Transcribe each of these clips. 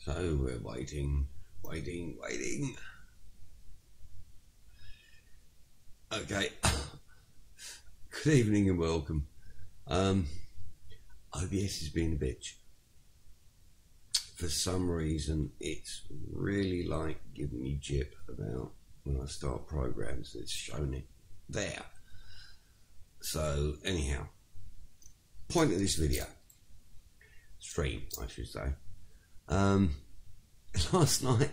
So we're waiting. Okay. Good evening and welcome. OBS has been a bitch. For some reason, it's really like giving me jip about when I start programs. It's shown it there. So anyhow, point of this video, stream I should say, last night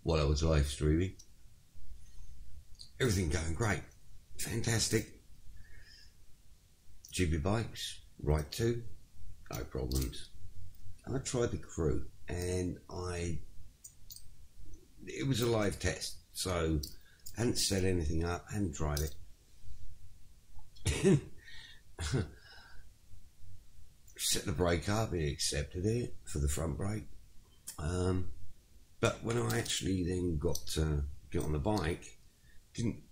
while I was live streaming, everything going great, fantastic, GB bikes, right to, no problems. I tried the crew and it was a live test, so I hadn't set anything up, hadn't tried it. Set the brake up, it accepted it for the front brake, but when I actually then got to get on the bike, didn't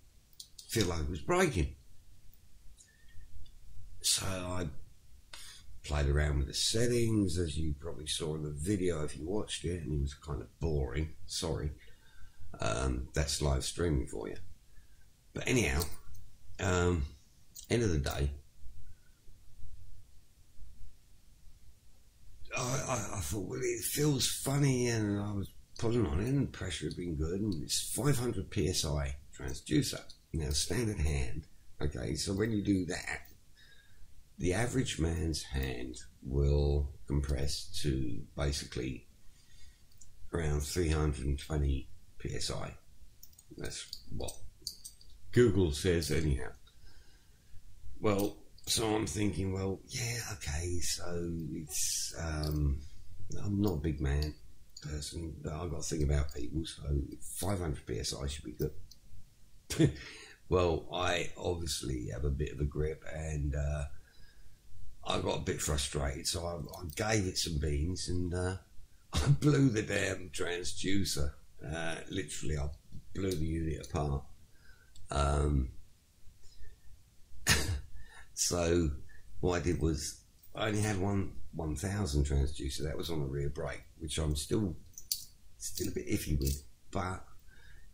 feel like it was braking. So I played around with the settings, as you probably saw in the video if you watched it, and it was kind of boring, sorry. That's live streaming for you. But anyhow, end of the day, I thought, well, it feels funny, and I was pulling on it, and the pressure had been good, and it's 500 psi transducer. Now, standard hand, okay, so when you do that, the average man's hand will compress to basically around 320 psi. That's what Google says anyhow. Well, so I'm thinking, well, yeah, okay, so it's, I'm not a big man person, but I've got to think about people, so 500 psi should be good. Well, I obviously have a bit of a grip, and I got a bit frustrated, so I gave it some beans, and I blew the damn transducer. Literally, I blew the unit apart. So what I did was, I only had 1000 transducer. That was on the rear brake, which I'm still a bit iffy with. But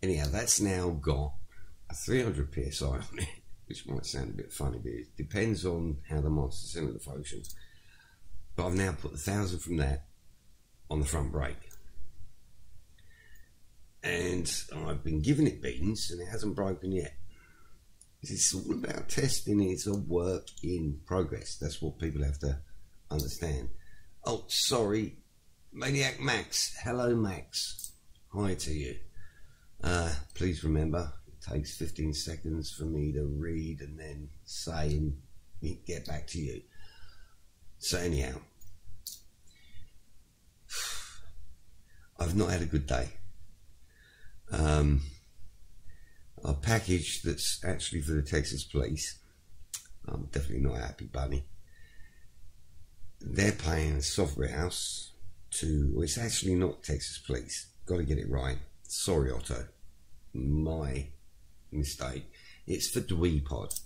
anyhow, that's now got a 300 psi on it, which might sound a bit funny, but it depends on how the monster cylinder functions. But I've now put 1000 from that on the front brake, and I've been giving it beans, and it hasn't broken yet. It's all about testing. It's a work in progress. That's what people have to understand. Oh, sorry, Maniac Max. Hello, Max. Hi to you. Please remember, it takes 15 seconds for me to read and then say and get back to you. So anyhow, I've not had a good day. A package that's actually for the Texas police. I'm definitely not a happy bunny. They're paying a software house to, well, it's actually not Texas police. Got to get it right. Sorry, Otto. My mistake. It's for Dweepod,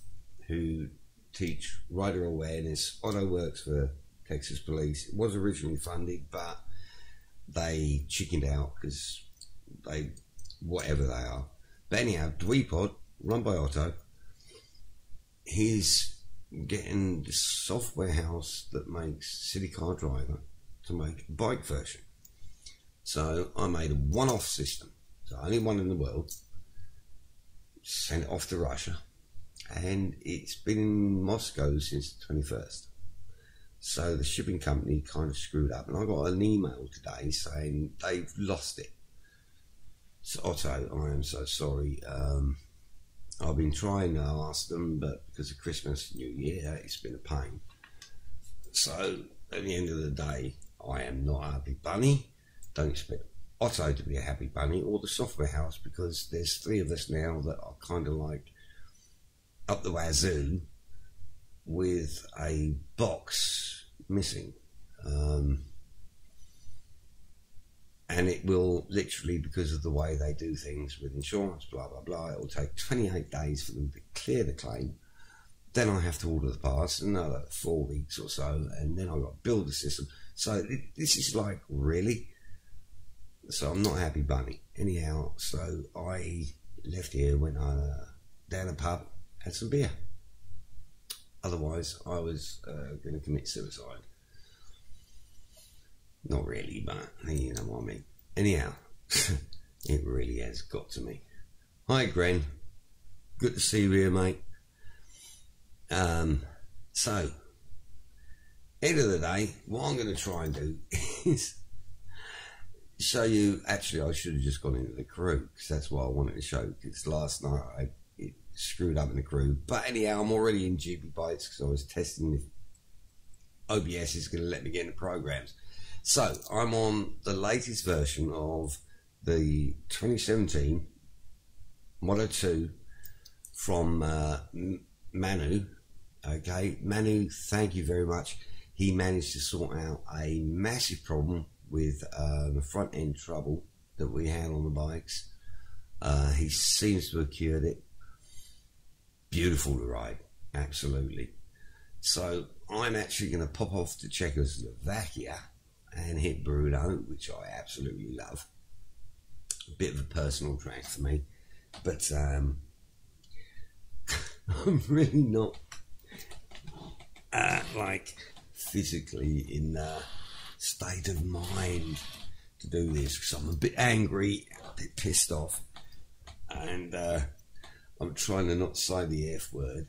who teach rider awareness. Otto works for Texas police. It was originally funded, but they chickened out because they, whatever they are. But anyhow, Dweepod, run by Otto, he's getting the software house that makes City Car Driver to make a bike version. So I made a one-off system, so only one in the world, sent it off to Russia, and it's been in Moscow since the 21st. So the shipping company kind of screwed up, and I got an email today saying they've lost it. So Otto, I am so sorry. I've been trying to ask them, but because of Christmas, New Year, it's been a pain. So at the end of the day, I am not a happy bunny. Don't expect Otto to be a happy bunny, or the software house, because there's 3 of us now that are kind of like up the wazoo with a box missing. And it will literally, because of the way they do things with insurance, blah, blah, blah, it will take 28 days for them to clear the claim. Then I have to order the parts, another 4 weeks or so, and then I've got to build the system. So this is like, really? So I'm not happy bunny. Anyhow, so I left here, went down a pub, had some beer. Otherwise, I was going to commit suicide. Not really, but you know what I mean. Anyhow, it really has got to me. Hi, Gren. Good to see you here, mate. So, end of the day, what I'm going to try and do is show you. Actually, I should have just gone into the crew, because that's what I wanted to show. Because last night it screwed up in the crew. But anyhow, I'm already in GB Bytes because I was testing if OBS is going to let me get into programs. So I'm on the latest version of the 2017 Modo 2 from Manu. Okay, Manu, thank you very much. He managed to sort out a massive problem with the front end trouble that we had on the bikes. He seems to have cured it. Beautiful to ride, absolutely. So I'm actually going to pop off to Czechoslovakia and hit Brno, which I absolutely love. A bit of a personal track for me, but I'm really not like physically in the state of mind to do this, because I'm a bit angry, a bit pissed off, and I'm trying to not say the F word,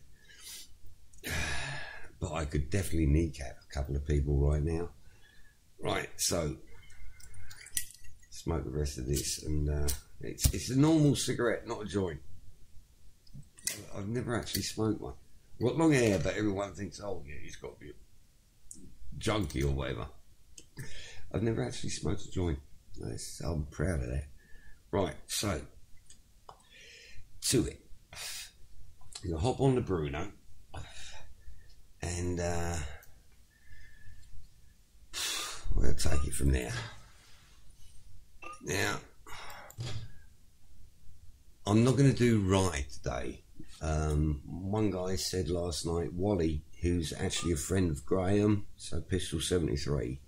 but I could definitely kneecap a couple of people right now. Right, so smoke the rest of this, and it's a normal cigarette, not a joint. I've never actually smoked one. I've got long hair, but everyone thinks, oh yeah, he's got to be a junkie or whatever. I've never actually smoked a joint. I'm proud of that. Right, so to it. I'm gonna hop on the Brno, and we'll take it from there. Now, I'm not going to do ride today. One guy said last night, Wally, who's actually a friend of Graham, so Pistol 73,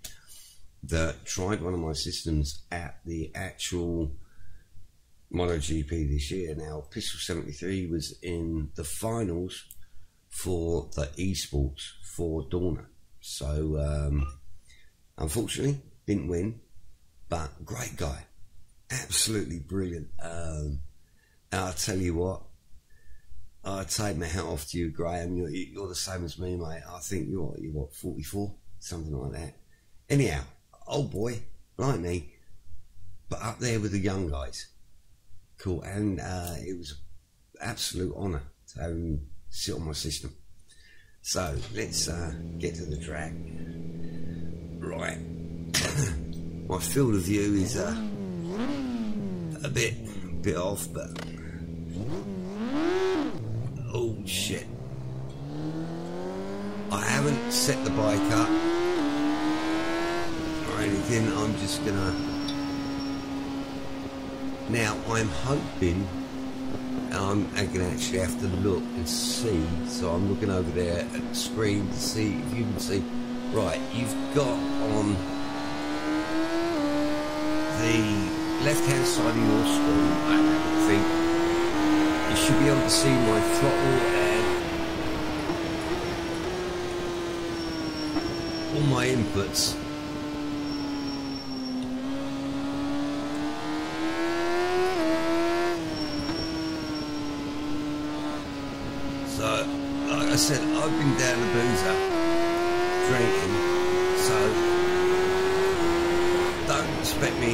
that tried one of my systems at the actual MotoGP this year. Now, Pistol 73 was in the finals for the esports for Dorna. So, unfortunately, didn't win, but great guy. Absolutely brilliant. And I'll tell you what, I take my hat off to you, Graham. You're the same as me, mate. I think you're what, 44? Something like that. Anyhow, old boy, like me, but up there with the young guys. Cool. And it was an absolute honour to have him sit on my system. So let's get to the track. Right. My field of view is a bit off, but oh shit, I haven't set the bike up or anything. I'm just gonna, now I'm hoping I'm gonna actually have to look and see, so I'm looking over there at the screen to see if you can see. Right, you've got on the left hand side of your screen, I think you should be able to see my throttle and all my inputs. So, like I said, I've been down the boozer drinking, so don't expect me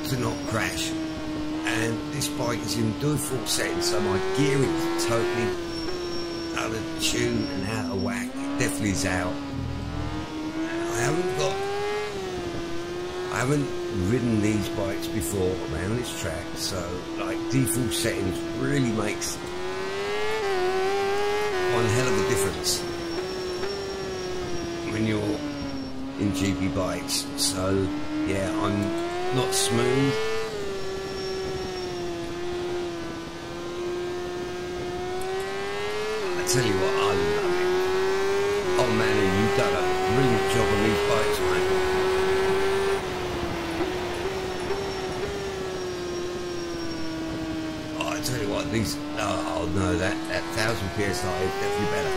to not crash. And this bike is in default settings, so my gearing is totally out of tune and out of whack. It definitely is out. I haven't ridden these bikes before around this track, so like default settings really makes one hell of a difference when you're in GB bikes. So yeah, I'm not smooth. I tell you what, I love it. Oh man, you've done a brilliant job on these bikes, mate. at least, oh no, that 1000 psi is definitely better.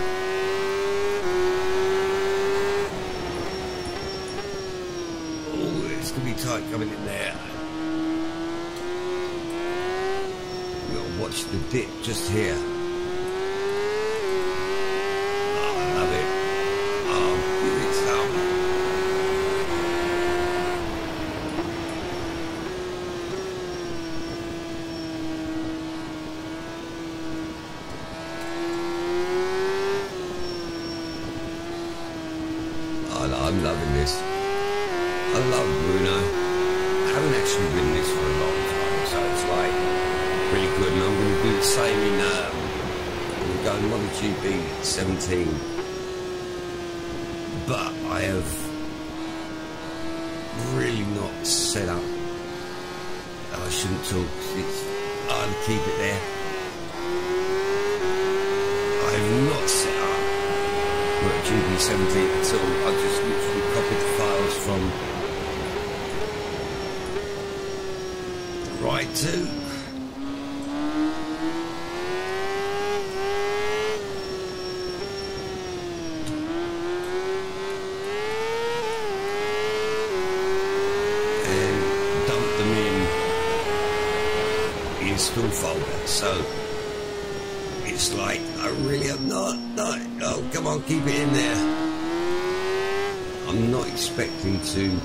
Oh, it's gonna be tight coming in there. You gotta watch the dip just here. Oh, I love it. Oh, give it some. I'm loving this. I love Bruno. I haven't actually ridden this for a long time, so it's like really good. And I'm going to do the same in I'm going to go MotoGP 17. But I have really not set up. I shouldn't talk. I'll keep it there. I have not set up MotoGP 17 at all. I've just literally copied the files from Ride 2. And dumped them in the install folder. So it's like, I really am not, oh, come on, keep it in there. I'm not expecting to, you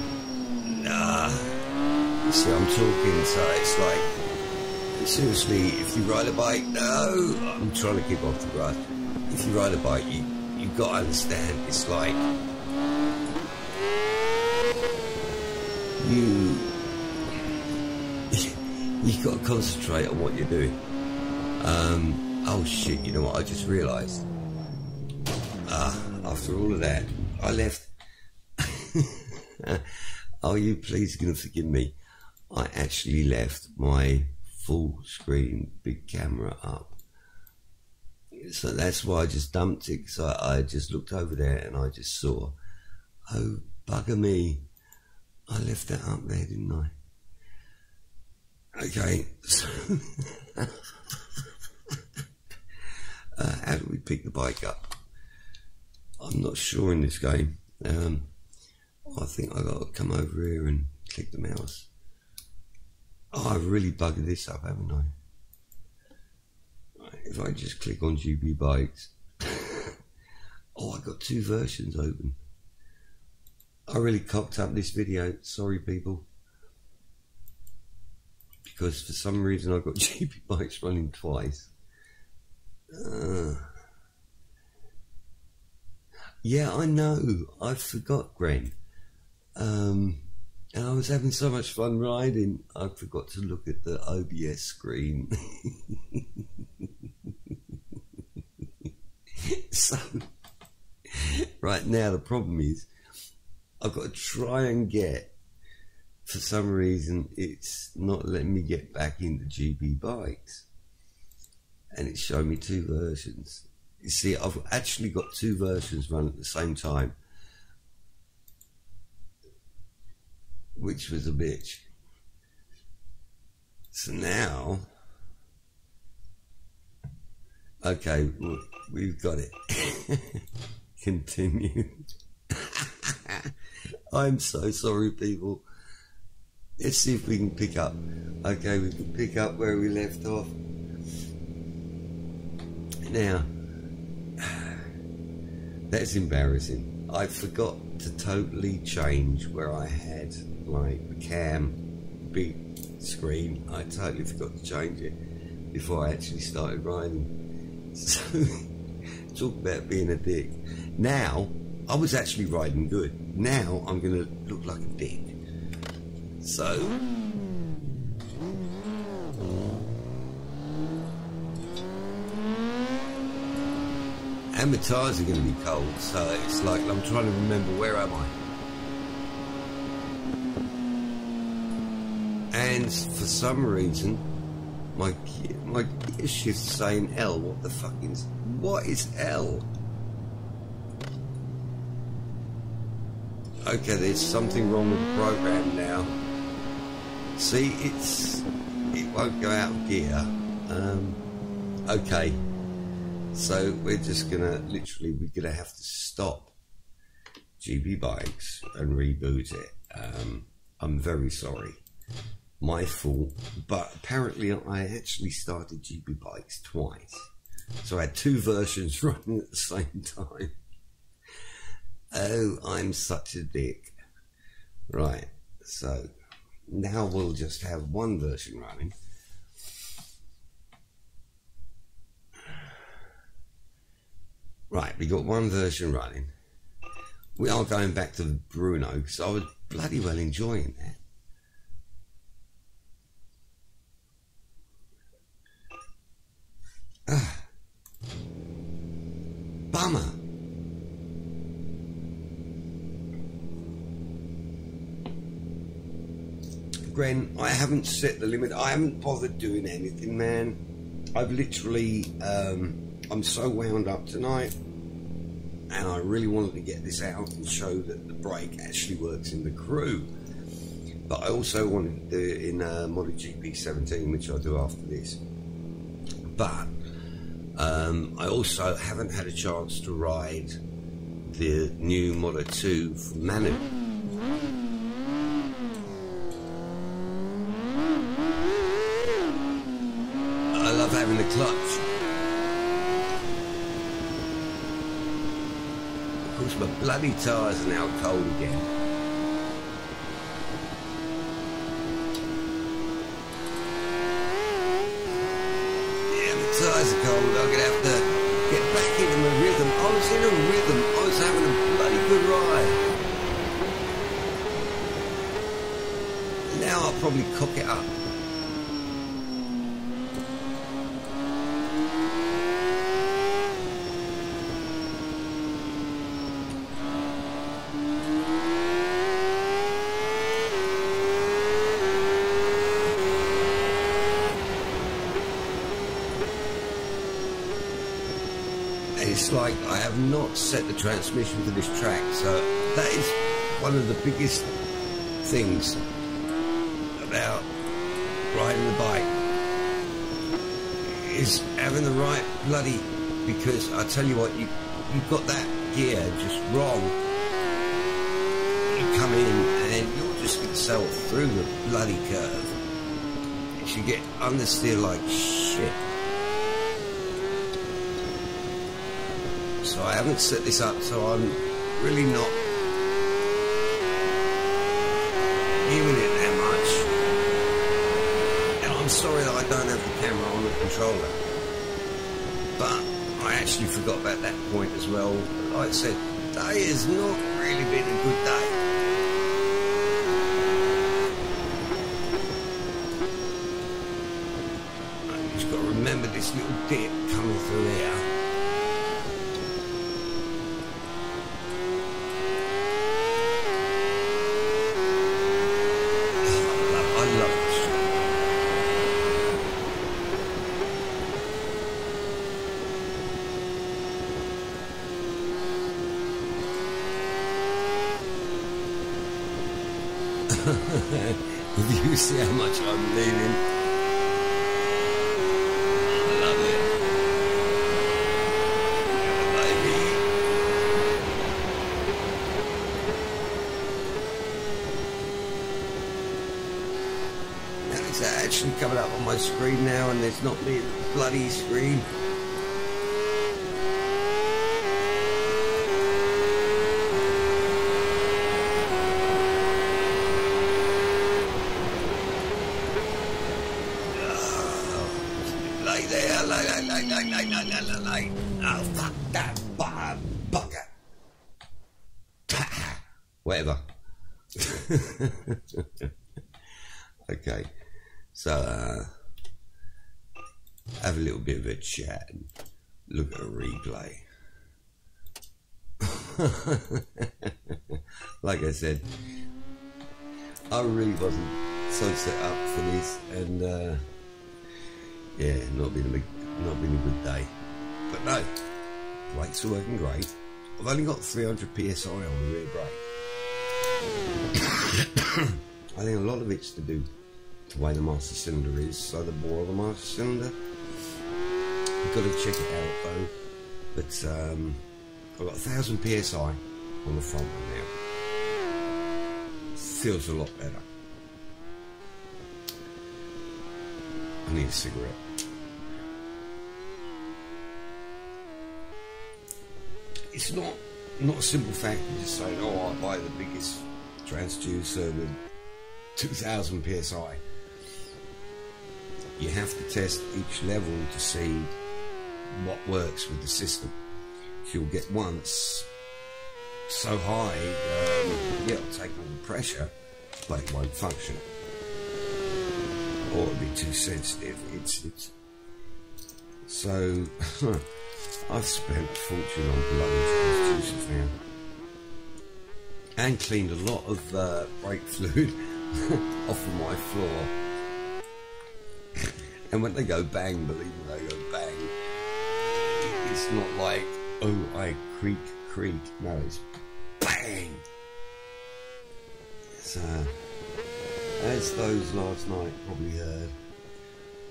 see, I'm talking, so it's like, seriously, if you ride a bike, no, I'm trying to keep off the grass. If you ride a bike, you've got to understand, it's like, you've got to concentrate on what you're doing. Oh shit, you know what, I just realised. After all of that, I left. Are you please going to forgive me? I actually left my full screen big camera up. So that's why I just dumped it, because I just looked over there and I just saw, oh bugger me, I left that up there, didn't I? Okay, so how do we pick the bike up? I'm not sure in this game. I think I got to come over here and click the mouse. Oh, I've really buggered this up, haven't I? Right, if I just click on GB bikes. Oh, I got two versions open. I really cocked up this video. Sorry, people. Because for some reason I got GB bikes running twice. Yeah, I know. I forgot, Gren. And I was having so much fun riding, I forgot to look at the OBS screen. So, right now the problem is, I've got to try and get, for some reason, it's not letting me get back into GB bikes. And it's showing me two versions. You see, I've actually got two versions running at the same time, which was a bitch. So now, okay, we've got it. Continue. I'm so sorry, people. Let's see if we can pick up. Okay, we can pick up where we left off. Now, that's embarrassing. I forgot to totally change where I had like the cam big screen. I totally forgot to change it before I actually started riding. So, talk about being a dick. Now, I was actually riding good. Now, I'm going to look like a dick. So, and my tyres are going to be cold, so it's like I'm trying to remember, where am I? And for some reason, my gear shift's saying L. What the fuck is? What is L? Okay, there's something wrong with the program now. See, it won't go out of gear. Okay, so we're just gonna we're gonna have to stop GB Bikes and reboot it. I'm very sorry, my fault, but apparently I actually started GB Bikes twice, so I had two versions running at the same time. Oh, I'm such a dick. Right, so now we'll just have one version running. Right, we got one version running. We are going back to Bruno because I was bloody well enjoying that. Bummer. Gren, I haven't set the limit. I haven't bothered doing anything, man. I've literally, I'm so wound up tonight, and I really wanted to get this out and show that the brake actually works in the crew. But I also wanted to do it in MotoGP 17, which I'll do after this. But I also haven't had a chance to ride the new Moto 2 from Manu. I love having the clutch. Of course, my bloody tyres are now cold again. Yeah, the tyres are cold. I'm going to have to get back into my rhythm. I was in a rhythm. I was having a bloody good ride. Now I'll probably cock it up. It's like I have not set the transmission to this track, so that is one of the biggest things about riding the bike, is having the right bloody, because I tell you what, you've got that gear just wrong. You come in and you're just going to sail through the bloody curve. You get understeer like shit. So I haven't set this up, so I'm really not giving it that much. And I'm sorry that I don't have the camera on the controller. But I actually forgot about that point as well. Like I said, today has not really been a good day. I've just got to remember this little dip coming through here. If you see how much I'm leaning, I love it. Yeah, baby. Now it's actually coming up on my screen now, and there's not me bloody screen. Oh, fuck that bugger. Whatever. Okay, so have a little bit of a chat and look at a replay. Like I said, I really wasn't so set up for this, and yeah, not been a good day. But no, brakes are working great. I've only got 300 psi on the rear brake. I think a lot of it's to do with the way the master cylinder is, so the bore of the master cylinder. You've got to check it out though. But I've got 1000 psi on the front one now. Feels a lot better. I need a cigarette. It's not a simple fact of just saying, oh, I buy the biggest transducer with 2000 psi. You have to test each level to see what works with the system. You'll get once so high, yeah, it'll take all the pressure, but it won't function. Or it'll be too sensitive. It's so I've spent a fortune on bloody transducers now, and cleaned a lot of brake fluid off of my floor. And when they go bang, believe me, they go bang. It's not like, oh, I creak. No, it's bang. So, as those last night probably heard.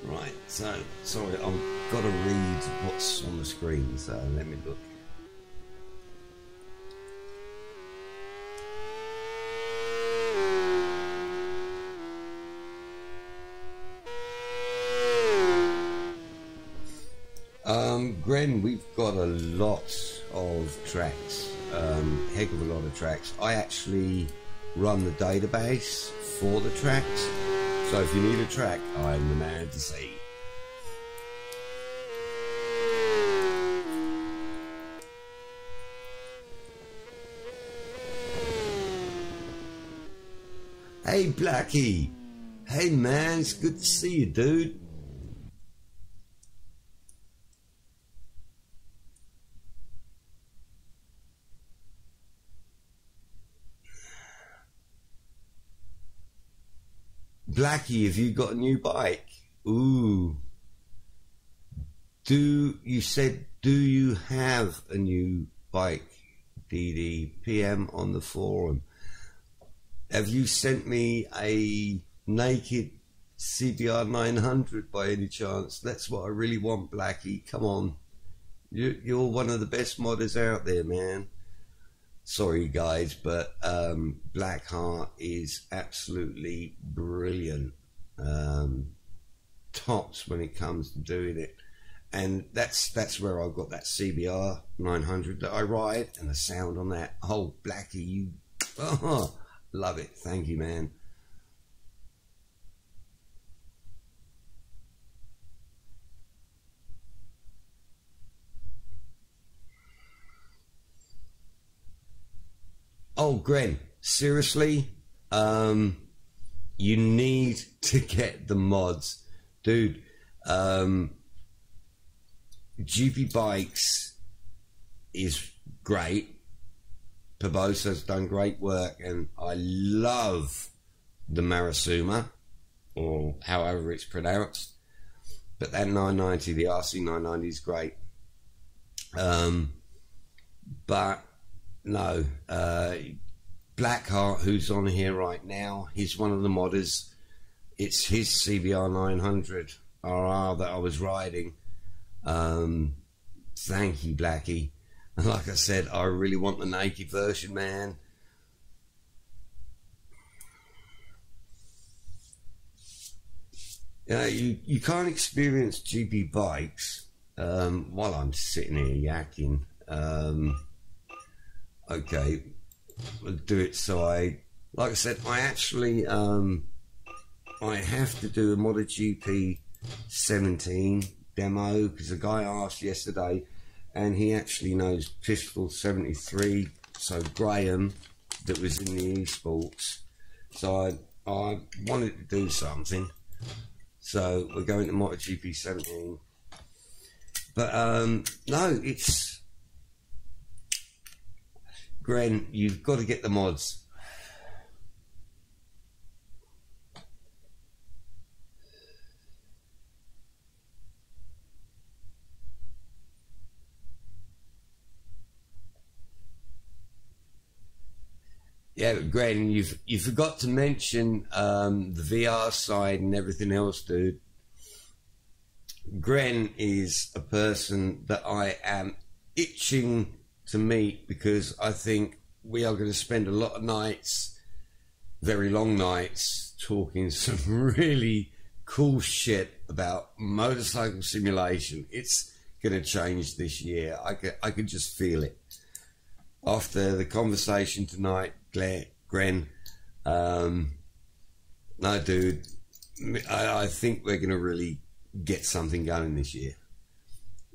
Right, so, sorry, I've got to read what's on the screen, so let me look. Gren, we've got a lot of tracks, heck of a lot of tracks. I actually run the database for the tracks, so if you need a track, I'm the man to see. Hey Blackie, hey man, it's good to see you, dude. Blackie, have you got a new bike? Ooh. Do you have a new bike? DD PM on the forum. Have you sent me a naked CBR 900 by any chance? That's what I really want, Blackie. Come on. You're one of the best modders out there, man. Sorry guys, but Blackheart is absolutely brilliant. Tops when it comes to doing it. And that's where I've got that CBR 900 that I ride, and the sound on that. Oh, Blackie, you love it. Thank you, man. Oh, Gren, seriously, you need to get the mods. Dude, GP Bikes is great. Pabosa's done great work, and I love the Marasuma, or however it's pronounced. But that 990, the RC 990 is great. But no, Blackheart, who's on here right now, he's one of the modders. It's his CBR 900 RR that I was riding. Thank you, Blackie. And like I said, I really want the naked version, man. You can't experience GP Bikes while I'm sitting here yakking. Okay, I'll do it. So like I said, I actually, I have to do a MotoGP 17 demo, because the guy asked yesterday, and he actually knows Pistol 73, so Graham, that was in the esports. So I wanted to do something. So we're going to MotoGP 17. But no, it's... Gren, you've got to get the mods. Yeah, but Gren, you forgot to mention the VR side and everything else, dude. Gren is a person that I am itching to meet, because I think we are going to spend a lot of nights, very long nights, talking some really cool shit about motorcycle simulation. It's going to change this year. I could just feel it. After the conversation tonight, Gren, no, dude, I think we're going to really get something going this year.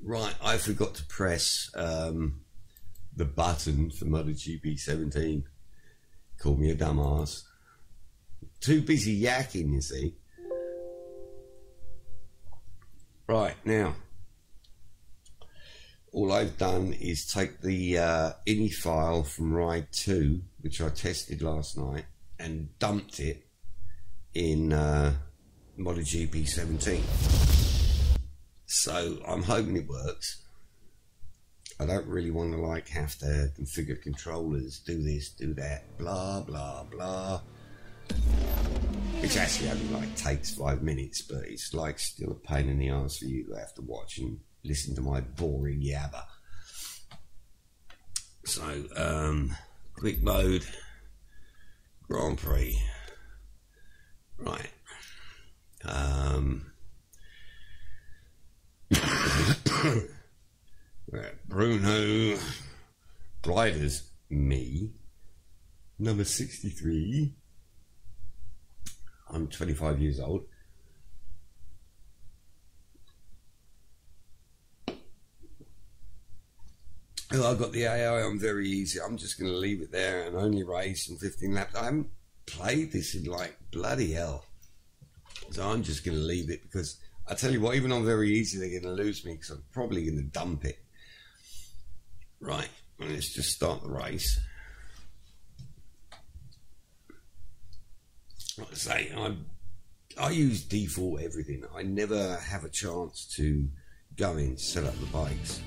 Right, I forgot to press the button for MotoGP 17. Call me a dumbass. Too busy yakking, you see. Right, now, all I've done is take the INI file from Ride 2, which I tested last night, and dumped it in MotoGP 17. So I'm hoping it works. I don't really want to like have to configure controllers, do this, do that, blah blah blah. Which actually only like takes 5 minutes, but it's like still a pain in the arse for you to have to watch and listen to my boring yabber. So, quick mode, Grand Prix. Right. Bruno Gliders, me, number 63. I'm 25 years old. Oh, I got the AI on very easy. I'm just going to leave it there and only race in 15 laps. I haven't played this in like bloody hell. So I'm just going to leave it, because I tell you what, even on very easy, they're going to lose me, because I'm probably going to dump it. Right, let's just start the race. Like I say, I use default everything. I never have a chance to go in, set up the bikes.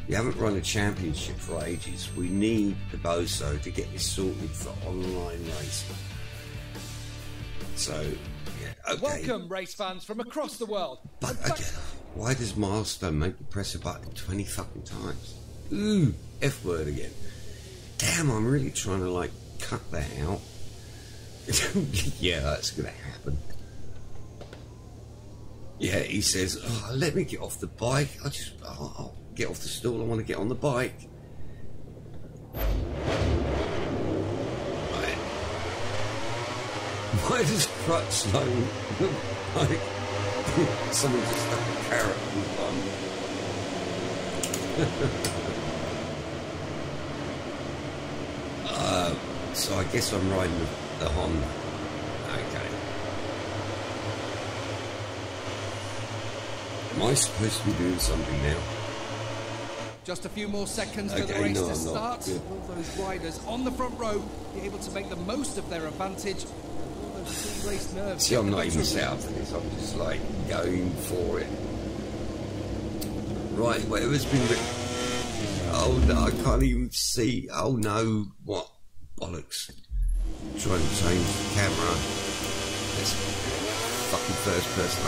We haven't run a championship for ages. We need the BOSO to get this sorted for online racing. So, yeah, okay. Welcome, race fans from across the world. But again, why does Milestone make you press a button 20 fucking times? Ooh, F word again. Damn, I'm really trying to like cut that out. Yeah, that's gonna happen. Yeah, he says, oh, let me get off the bike. I'll get off the stool. I want to get on the bike. Right. Why does crutch look like someone just stuck a carrot in the bum? So I guess I'm riding the Honda. Okay. Am I supposed to be doing something now? Just a few more seconds for the race to start. All those riders on the front row be able to make the most of their advantage. All those pre-race nerves. See, I'm not even set up for this. I'm just like going for it. Right, whatever's been written. Oh no, I can't even see. Oh no, what bollocks. I'm trying to change the camera. That's fucking first person.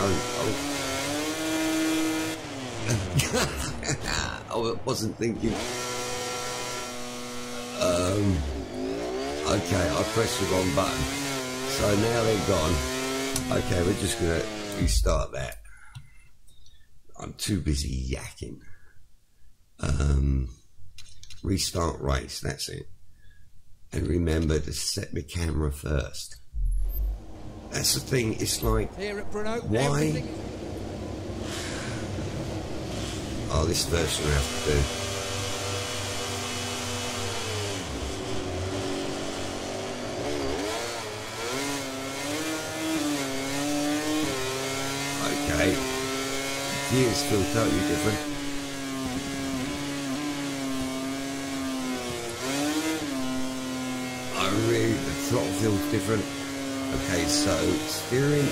Oh, I wasn't thinking. Okay, I pressed the wrong button. So now they're gone. Okay, we're just gonna restart that. I'm too busy yakking. Restart race, that's it. And remember to set the camera first. That's the thing, it's like, here at Bruno, why? Everything. Oh, this version I have to do. Okay. Gears feel totally different. The throttle feels different. Okay, so steering.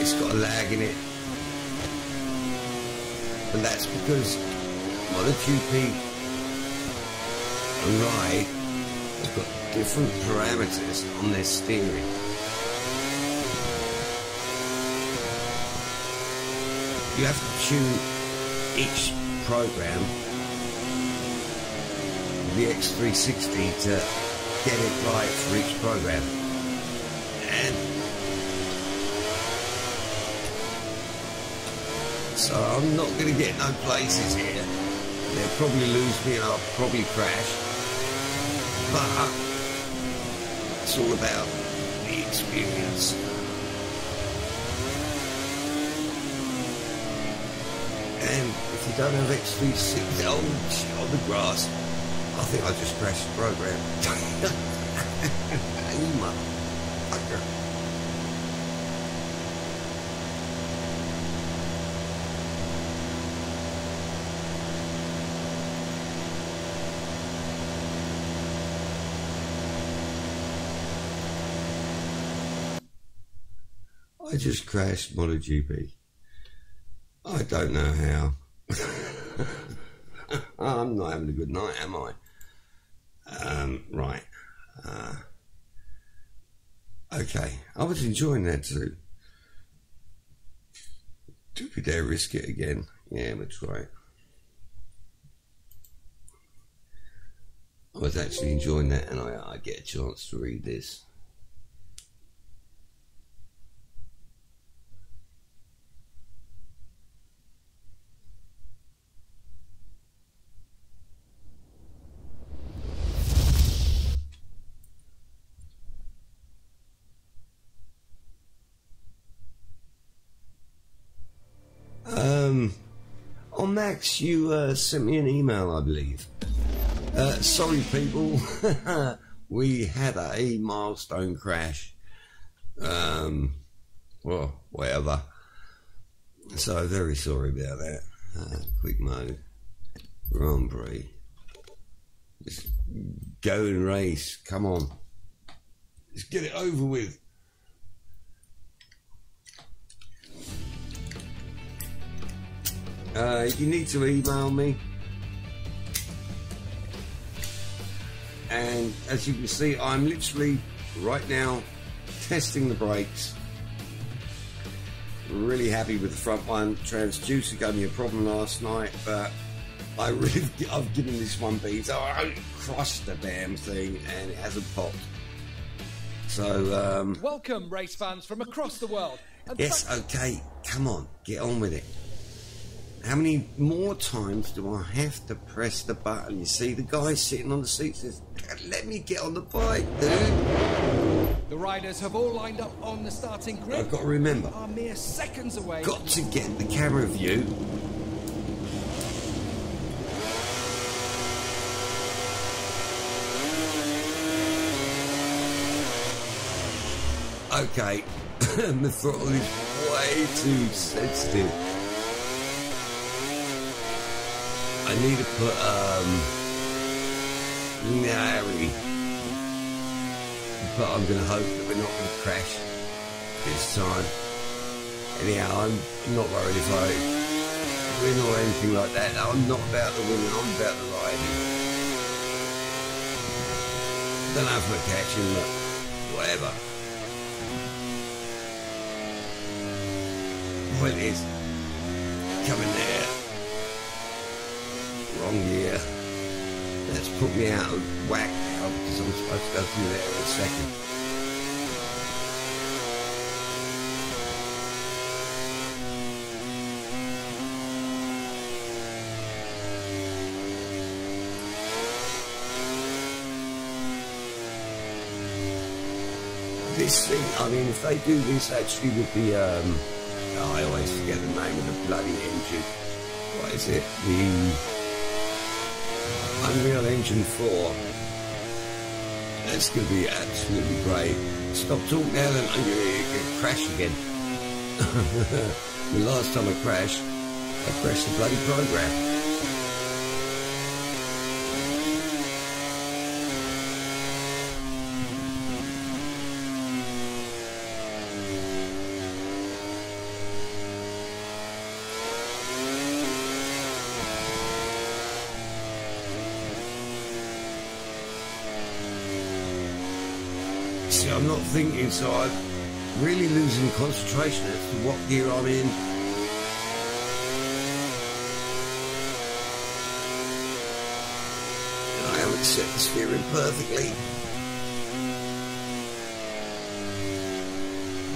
It's got a lag in it. And that's because MotoGP and Ride have got different parameters on their steering. You have to tune each program, the X360, to get it right for each program. And so I'm not going to get no places here. They'll probably lose me and I'll probably crash. But it's all about the experience. And if you don't have X360 on the grass, I think I just crashed the program. You motherfucker. I just crashed MotoGP. I don't know how. I'm not having a good night, am I? Right. Okay. I was enjoying that too. Do we dare risk it again? Yeah, we'll try it. I was actually enjoying that, and I get a chance to read this. On Max, you sent me an email, I believe. Sorry, people. We had a milestone crash. Well, whatever. So, very sorry about that. Quick mode. Grand Prix. Just go and race. Come on. Just get it over with. You need to email me, and as you can see, I'm literally right now testing the brakes. Really happy with the front one. Transducer gave me a problem last night, but I've given this one beans. I crushed the damn thing and it hasn't popped. So welcome, race fans from across the world. Yes, okay, come on, get on with it. How many more times do I have to press the button? You see, the guy sitting on the seat says, let me get on the bike, dude. The riders have all lined up on the starting grid. I've got to remember. We are mere seconds away. Got to get the camera view. Okay, the throttle is way too sensitive. I need to put linearity, but I'm going to hope that we're not going to crash this time. Anyhow, I'm not worried if I win or anything like that. I'm not about the winning, I'm about the riding. Don't know if we're catching, but whatever. Point is, coming there. Wrong gear. That's put me out of whack now because I'm supposed to go through there in a second. This thing, I mean, if they do this actually with the, I always forget the name of the bloody engine. What is it? The Unreal Engine 4. That's going to be absolutely great. Stop talking now, then I'm going to crash again. The last time I crashed the bloody program. I'm not thinking, so I'm really losing concentration as to what gear I'm in. I haven't set the steering perfectly.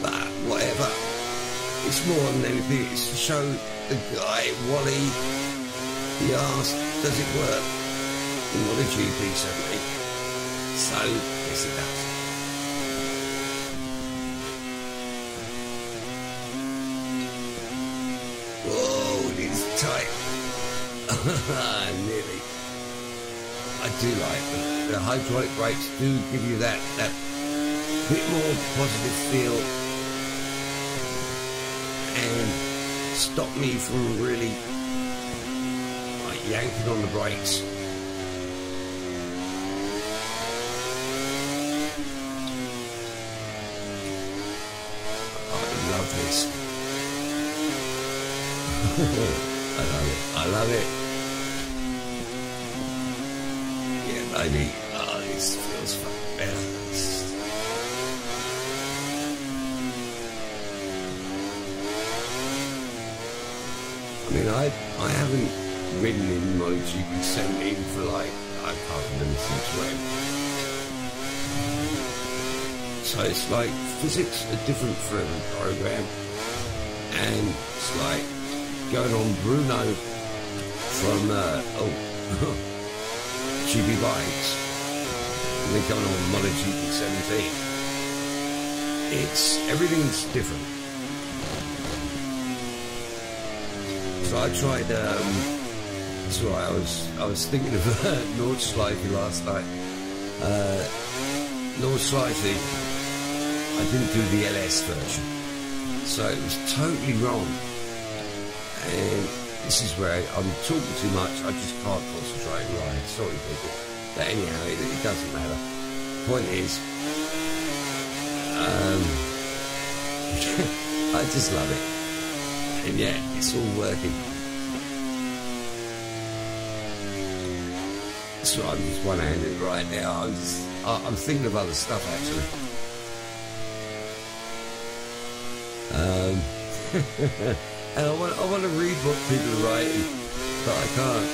But whatever. It's more than anything, it's to show the guy, Wally, he asked, does it work? Not a GP70. So, yes it does. Whoa, it is tight. Nearly. I do like them. The hydraulic brakes do give you that bit more positive feel and stop me from really like yanking on the brakes. I love this. I love it. I love it. Yeah, baby. Oh, this feels fucking better. I mean, I haven't ridden in my GP17 for like, I can't remember since when. So it's like physics are different for every program, and it's like going on Bruno from GB bikes, and then going on Mono GP17. It's everything's different. So I tried. That's right. I was thinking of Nordschleife last night. Nordschleife. I didn't do the LS version, so it was totally wrong. And this is where I'm talking too much. I just can't concentrate. Right? Sorry, people. But anyhow, it doesn't matter. Point is, I just love it. And yeah, it's all working. So I'm just one-handed right now. I'm thinking of other stuff actually. And I want to read what people are writing, but I can't.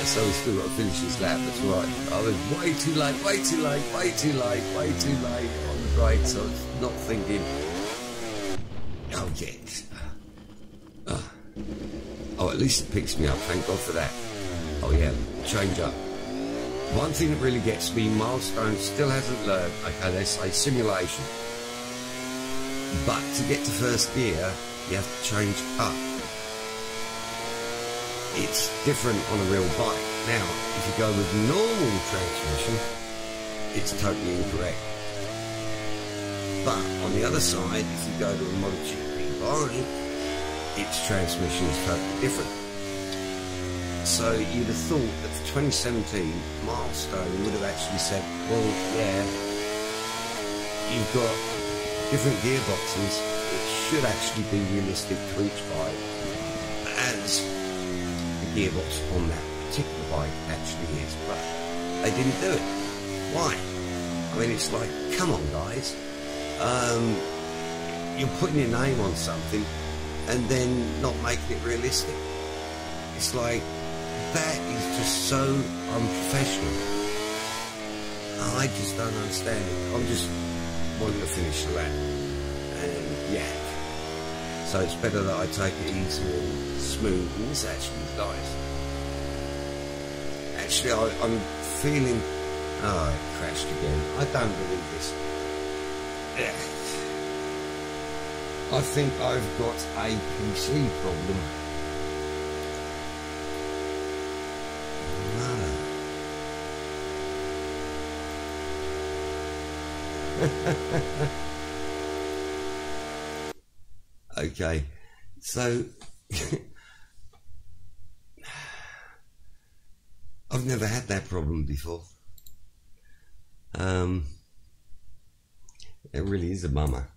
So we've still got to finish this lap, that's right. I was way too late on the brakes. I was not thinking. Oh, yes. Oh, at least it picks me up, thank God for that. Oh yeah, change up. One thing that really gets me, Milestone still hasn't learned, okay, they say simulation. But to get to first gear, you have to change up. It's different on a real bike. Now, if you go with normal transmission, it's totally incorrect. But on the other side, if you go to a MotoGP bike, its transmission is totally different. So you'd have thought that for 2017, Milestone would have actually said, well, yeah, you've got different gearboxes that should actually be realistic to each bike, as the gearbox on that particular bike actually is. But they didn't do it. Why? I mean, it's like, come on, guys. You're putting your name on something and then not making it realistic. It's like, that is just so unprofessional. I just don't understand it. I'm just wanting to finish the lap. And yeah. So it's better that I take it easy and smooth. And this actually is nice. Actually, I'm feeling... Oh, it crashed again. I don't believe this. Yeah. I think I've got a PC problem. Okay, so I've never had that problem before. It really is a bummer.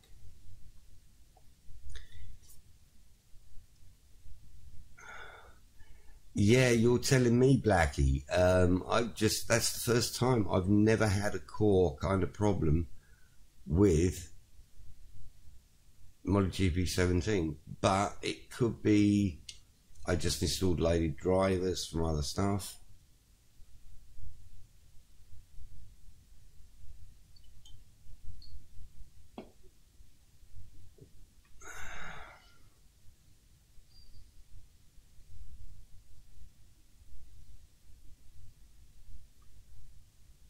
Yeah, you're telling me, Blackie. That's the first time. I've never had a core kind of problem with MotoGP 17, but it could be I just installed lady drivers from other stuff.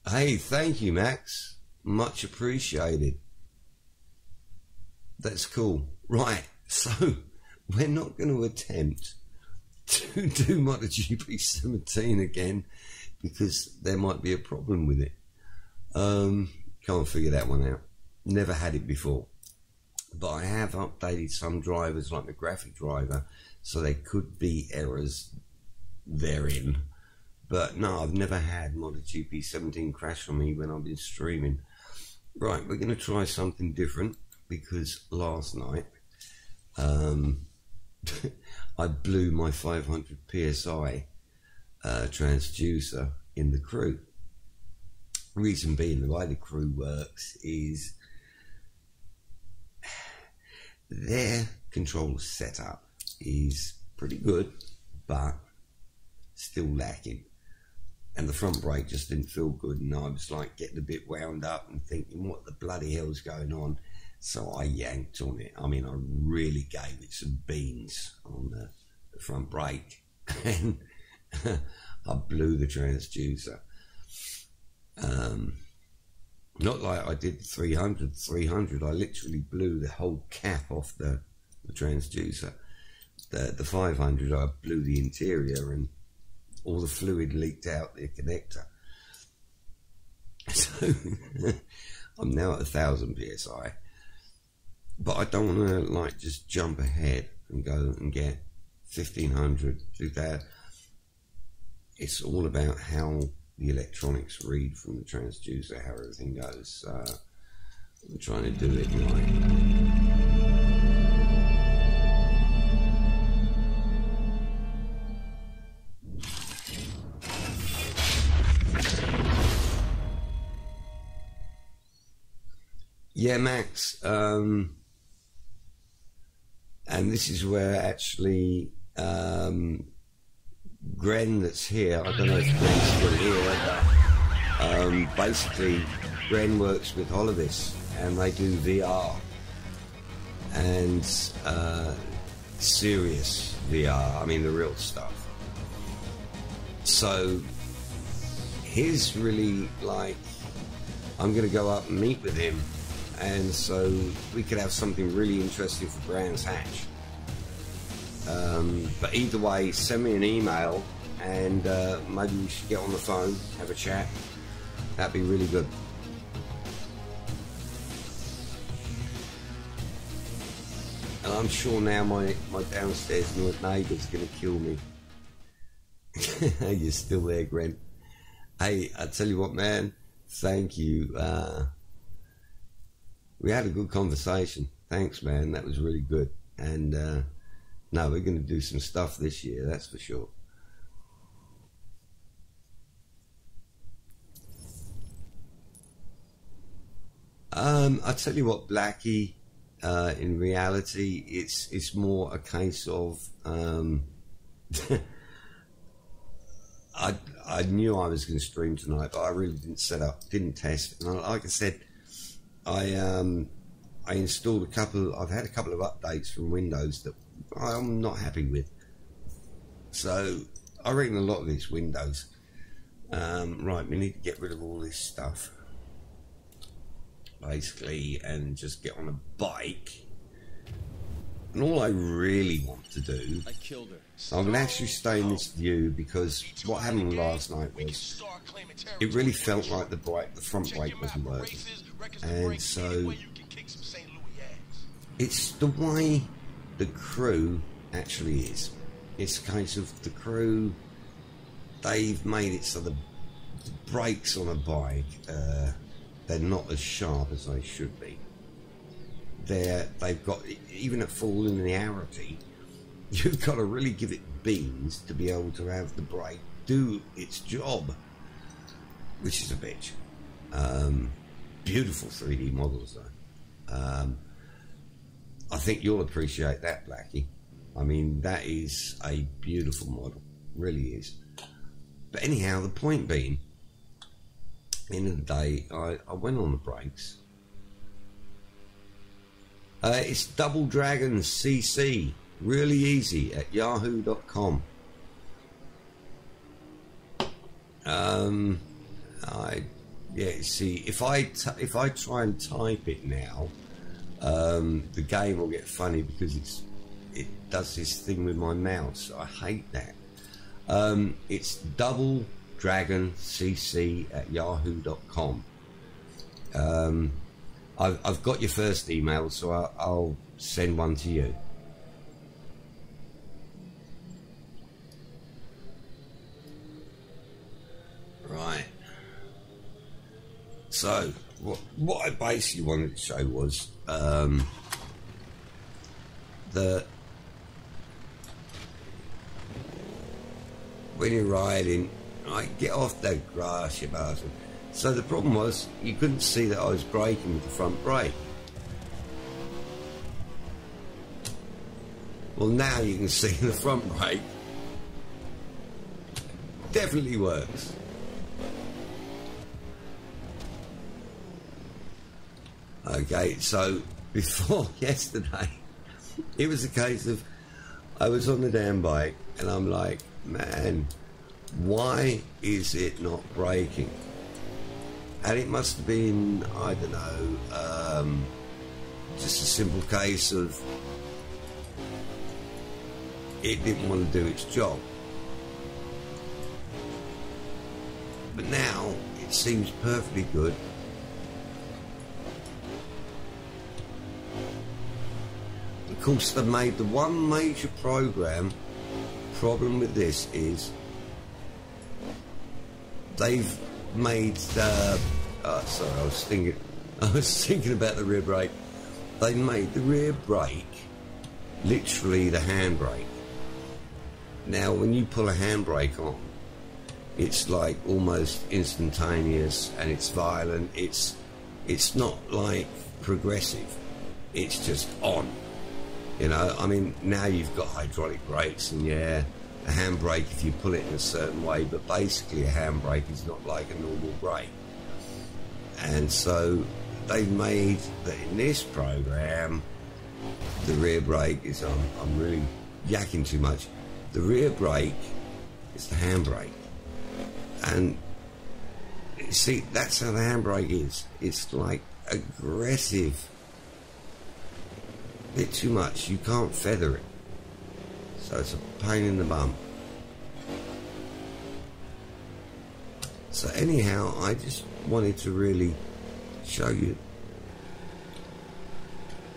Hey, thank you, Max. Much appreciated. That's cool. Right, so we're not going to attempt to do MotoGP 17 again because there might be a problem with it. Can't figure that one out. Never had it before. But I have updated some drivers, like the graphic driver, so there could be errors therein. But no, I've never had MotoGP 17 crash on me when I've been streaming. Right, we're going to try something different because last night I blew my 500 PSI transducer in the crew. Reason being, the way the crew works is their control setup is pretty good, but still lacking. And the front brake just didn't feel good, and I was like getting a bit wound up and thinking, what the bloody hell's going on? So I yanked on it. I mean, I really gave it some beans on the front brake, and I blew the transducer. Not like I did 300, I literally blew the whole cap off the transducer. The 500, I blew the interior, and all the fluid leaked out the connector. So I'm now at 1000 PSI, but I don't want to like just jump ahead and go and get 1500, 2000. It's all about how the electronics read from the transducer, how everything goes. I'm trying to do it right. Yeah, Max, and this is where actually Gren that's here, I don't know if Gren's still here, but basically Gren works with Holovis and they do VR and serious VR, I mean the real stuff. So he's really like, I'm going to go up and meet with him, and so we could have something really interesting for Brands Hatch. But either way, send me an email and maybe we should get on the phone, have a chat. That'd be really good. And I'm sure now my downstairs neighbour's going to kill me. You're still there, Gren. Hey, I tell you what, man, thank you. We had a good conversation. Thanks, man. That was really good. And no, we're going to do some stuff this year, that's for sure. I tell you what, Blackie, in reality, it's more a case of I knew I was going to stream tonight, but I really didn't test. And like I said, I installed I've had a couple of updates from Windows that I'm not happy with. So I reckon a lot of it's Windows. Right, we need to get rid of all this stuff, basically, and just get on a bike. And all I really want to do, I'm going to actually stay in this view, because what happened last night was it really felt like the front brake wasn't working. And so it's the way the crew actually is. It's a case of the crew, they've made it so the brakes on a bike, they're not as sharp as they should be. They've got, even at full linearity, you've got to really give it beans to be able to have the brake do its job, which is a bitch. Beautiful 3D models though. I think you'll appreciate that, Blackie. I mean, that is a beautiful model, really is. But anyhow, the point being, end of the day, I went on the brakes. It's Double Dragon CC, really easy, at yahoo.com. Yeah, see, if I try and type it now, the game will get funny because it does this thing with my mouse. I hate that. It's Double Dragon CC at yahoo.com. I've got your first email, so I'll send one to you. Right. So what I basically wanted to show was when you're riding, right, get off that grass, you bastard. So the problem was you couldn't see that I was braking with the front brake. Well, now you can see the front brake definitely works. Okay, so before yesterday, it was a case of I was on the damn bike and I'm like, man, why is it not braking? And it must have been, I don't know, just a simple case of it didn't want to do its job. But now it seems perfectly good. Of course, they've made the one major problem with this is they've made sorry, I was thinking about the rear brake. They made the rear brake literally the handbrake. Now, when you pull a handbrake on, it's like almost instantaneous and it's violent. It's not like progressive. It's just on. You know, I mean, now you've got hydraulic brakes, and yeah, a handbrake if you pull it in a certain way, but basically a handbrake is not like a normal brake. And so they've made that in this program, the rear brake is on. I'm really yakking too much. The rear brake is the handbrake. And see, that's how the handbrake is. It's like aggressive. Bit too much. You can't feather it. So it's a pain in the bum. So anyhow, I just wanted to really show you.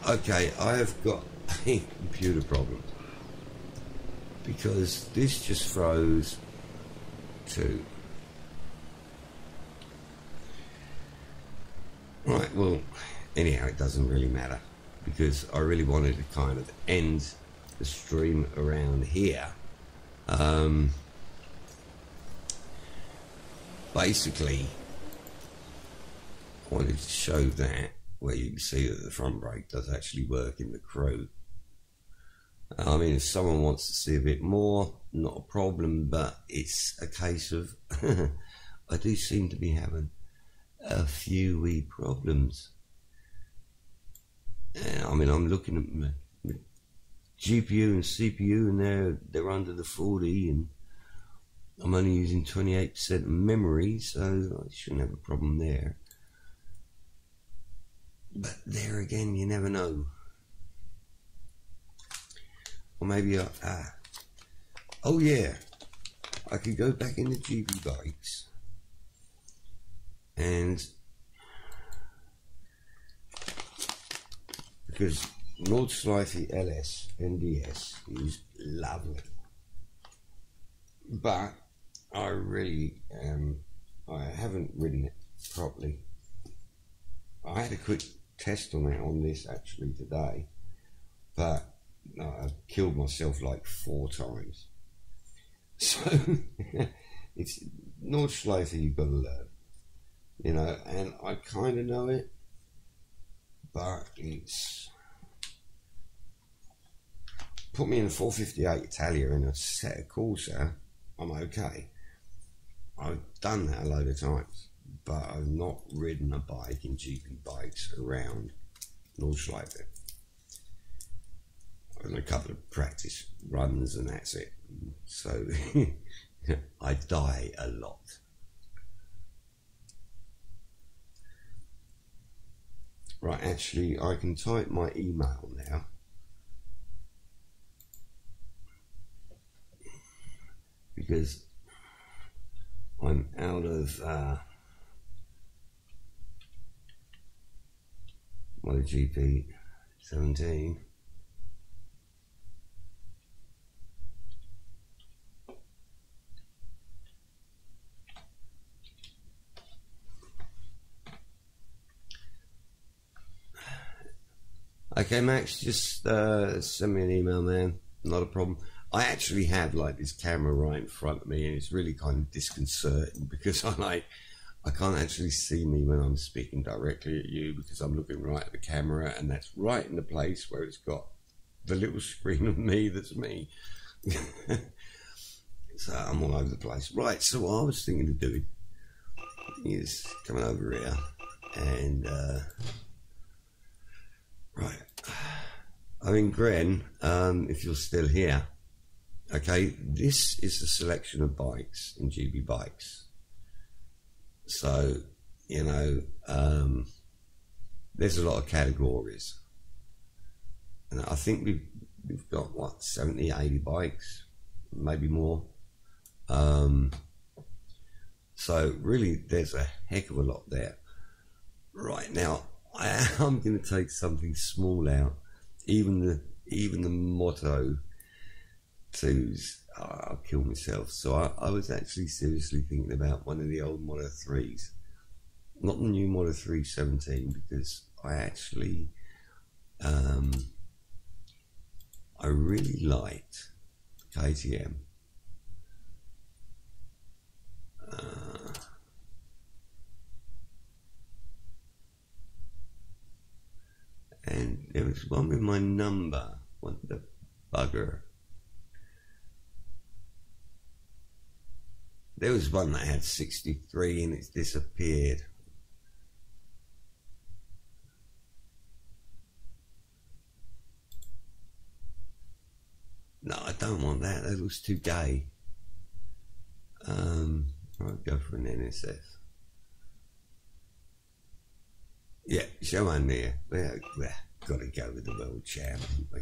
Okay, I have got a computer problem. Because this just froze too. Right, well, anyhow, it doesn't really matter. Because I really wanted to kind of end the stream around here. Basically, I wanted to show that, where you can see that the front brake does actually work in the Crew. I mean, if someone wants to see a bit more, not a problem, but it's a case of I do seem to be having a few wee problems. I mean, I'm looking at my GPU and CPU, and they're under the 40, and I'm only using 28% memory, so I shouldn't have a problem there. But there again, you never know. Or maybe oh yeah, I could go back into GB bikes and because Nordschleife LS NDS is lovely, but I really I haven't ridden it properly. I had a quick test on it on this actually today, but No, I've killed myself like 4 times. So it's Nordschleife you've got to learn, you know, and I kind of know it, but it's put me in a 458 Italia in a set of Corsa, I'm okay. I've done that a load of times, but I've not ridden a bike in GP bikes around Nordschleife. I've done a couple of practice runs and that's it. So I die a lot. Right, actually I can type my email now. Because I'm out of MotoGP 17. Okay, Max, just send me an email, man. Not a problem. I actually have like this camera right in front of me, and it's really kind of disconcerting because I can't actually see me when I'm speaking directly at you because I'm looking right at the camera, and that's right in the place where it's got the little screen of me that's me. So I'm all over the place. Right, so what I was thinking of doing is coming over here and right, I'm in Gren, if you're still here. Okay, this is a selection of bikes in GB Bikes. So, you know, there's a lot of categories. And I think we've got, what, 70, 80 bikes, maybe more. So really, there's a heck of a lot there. Right, now, I'm going to take something small out. Even the Moto 2s, I'll kill myself. So I was actually seriously thinking about one of the old Moto 3s, not the new Moto 3 17, because I actually I really liked KTM. And there was one with my number, what the bugger. There was one that had 63 and it's disappeared. No, I don't want that. That looks too gay. I'll go for an NSF. Yeah, show on there. Well, got to go with the world champ, haven't we?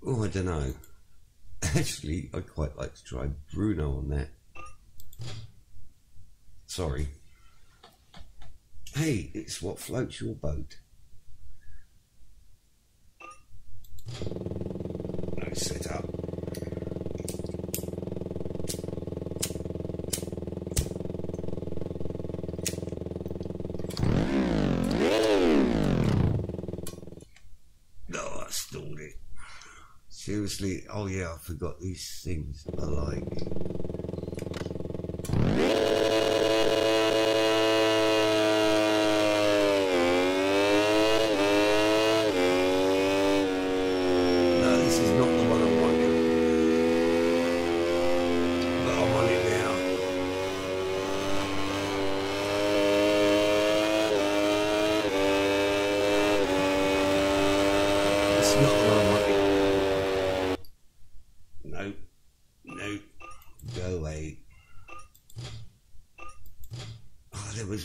Oh, I don't know. Actually, I'd quite like to try Bruno on that. Sorry. Hey, it's what floats your boat. No set up. No, I stalled it. Seriously, oh yeah, I forgot these things are like.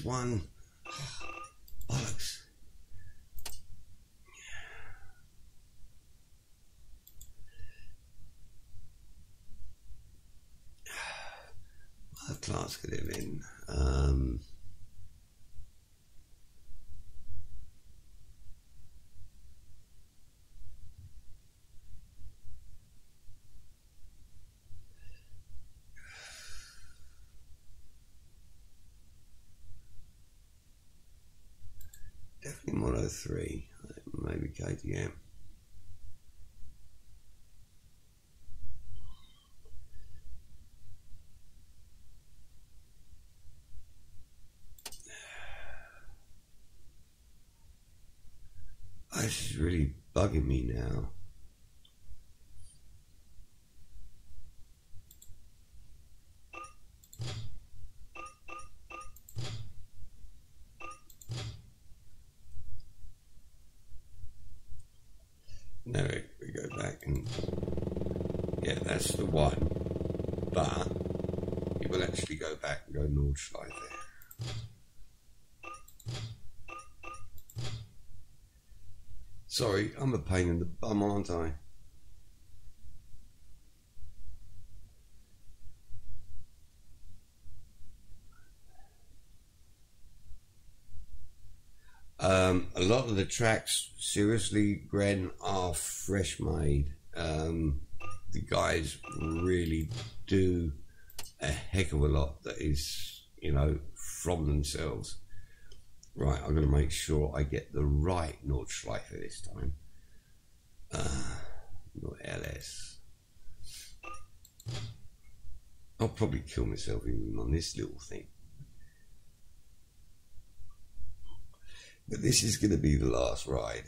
One bollocks. What class could it have been? in 103, maybe KTM. Oh, this is really bugging me now. Now we go back and yeah, that's the one, but it will actually go back and go Nordschleife there. Sorry, I'm a pain in the bum, aren't I? A lot of the tracks, seriously, Gren, are fresh made. The guys really do a heck of a lot that is, you know, from themselves. Right, I'm going to make sure I get the right Nordschleife this time. Not LS. I'll probably kill myself even on this little thing. But this is going to be the last ride.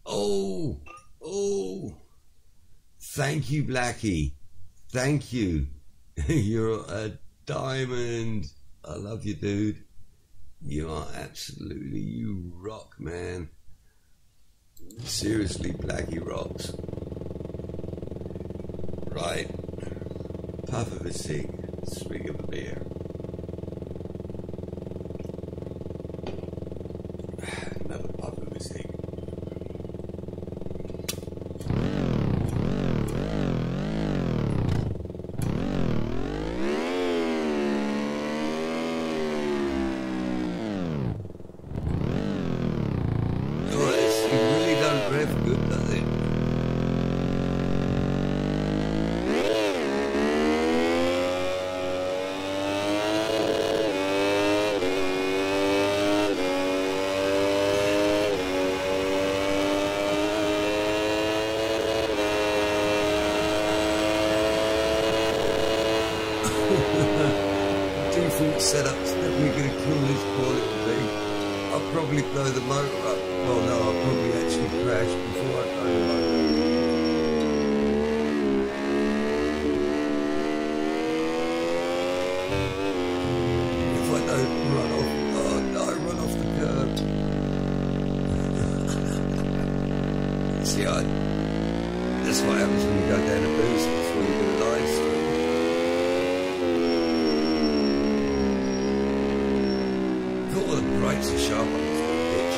Oh, thank you, Blackie. Thank you. You're a diamond. I love you, dude. You are absolutely, you rock, man. Seriously, Blackie rocks. Right. Puff of a cig, swig of a beer. Another puff of a cig. Setup's definitely going to kill this poor little thing. I'll probably blow the motor up. Well, no, I'll probably actually crash before I blow the motor up. If I don't run off, oh no, run off the curb. See, that's what happens when you go down a boost before you do a live stream. All the brakes are sharp on this pitch.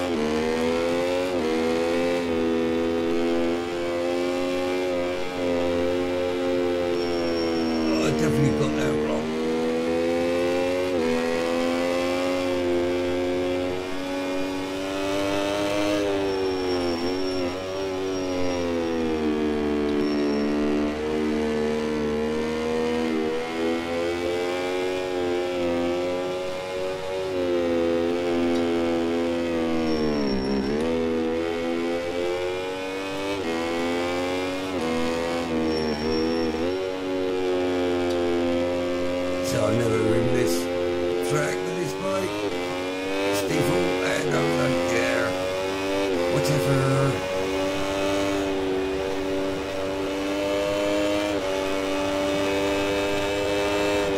Oh, I definitely got that wrong. So I've never ridden this track with this bike. It's default and I don't care. Whatever.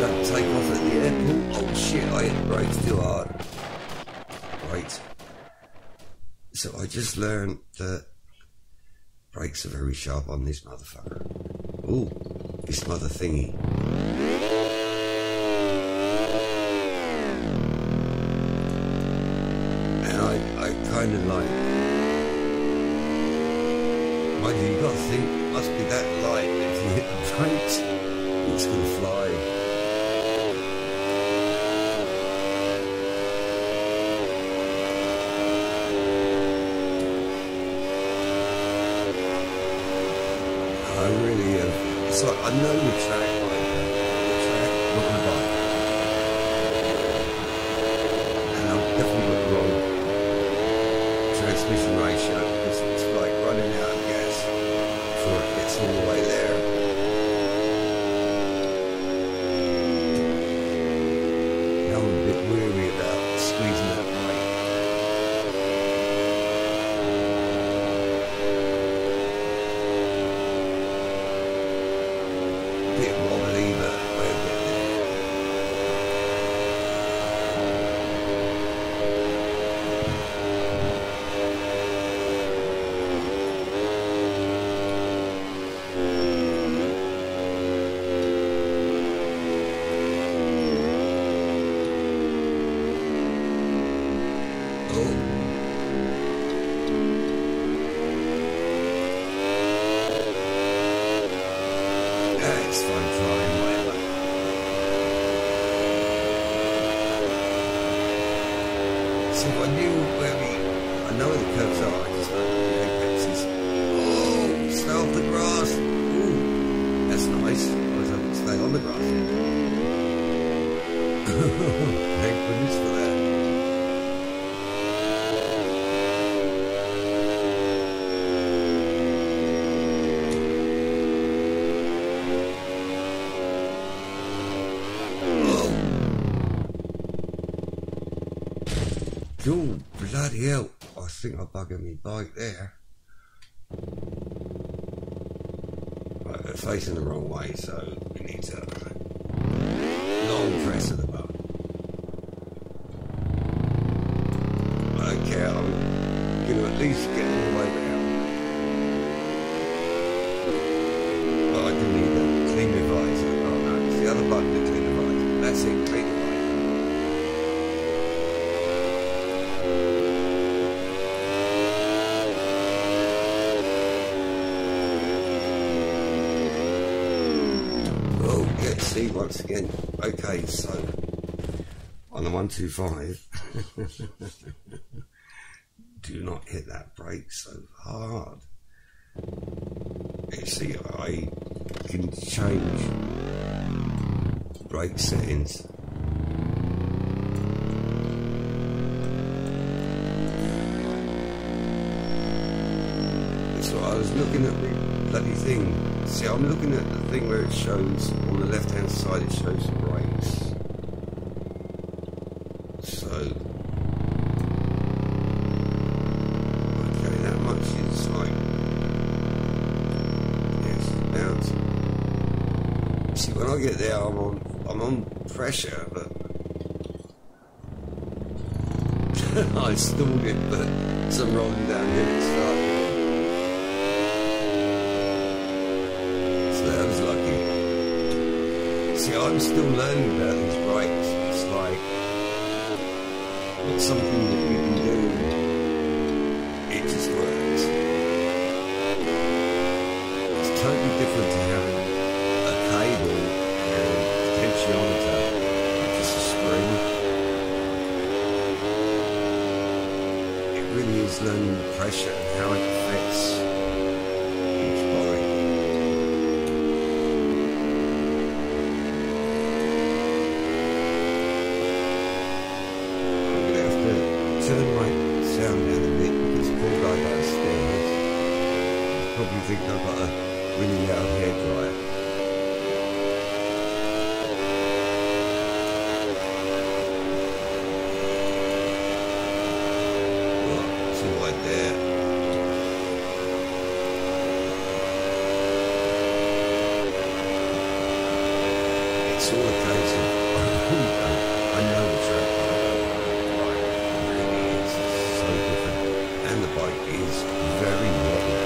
Don't take off at the airport. Oh shit, I hit the brakes too hard. Right. So I just learned that brakes are very sharp on this motherfucker. Ooh, this mother thingy. Kind of like, mind you, got to think it must be that light that if you hit the brakes, it's going to fly. it's like I know the track, like the track, not the bike. And I've definitely got the wrong transmission ratio because it's like running out of gas before it gets all the way there. Now I'm a bit weary about squeezing that brake. Bit wobbly, but we're getting there. It's fun trying, whatever. See, if I knew where I know where the curves are, I just know the apexes. Oh, stay off the grass. Ooh, that's nice. I was able to stay on the grass. Thank goodness for that. Oh, bloody hell. I think I buggered me bike there. Right, we're facing the wrong way, so we need to long press of the button. Okay, I'm going to at least get all the way down. But I do need a clean revisor. Oh no, it's the other button to clean revisor. That's it, clean revisor. See once again. Okay, so on the 125, do not hit that brake so hard. You see, I can change brake settings. So I was looking at the bloody thing. See, I'm looking at the thing where it shows, on the left hand side it shows the brakes. So, okay, that much is like, yes, bouncing. See, when I get there I'm on pressure, but I stalled it, but some rolling downhill it started. That was lucky. See, I'm still learning about these brakes. It's like not something that you can do. It just works. It's totally different to having a cable and potentiometer, just a spring. It really is learning the pressure and how it affects each bike. Turn my sound down a bit because poor guy downstairs probably think I've got a really loud hairdryer. Well, it's all right there. It's all a case of I know the track. And the bike is very wobbly.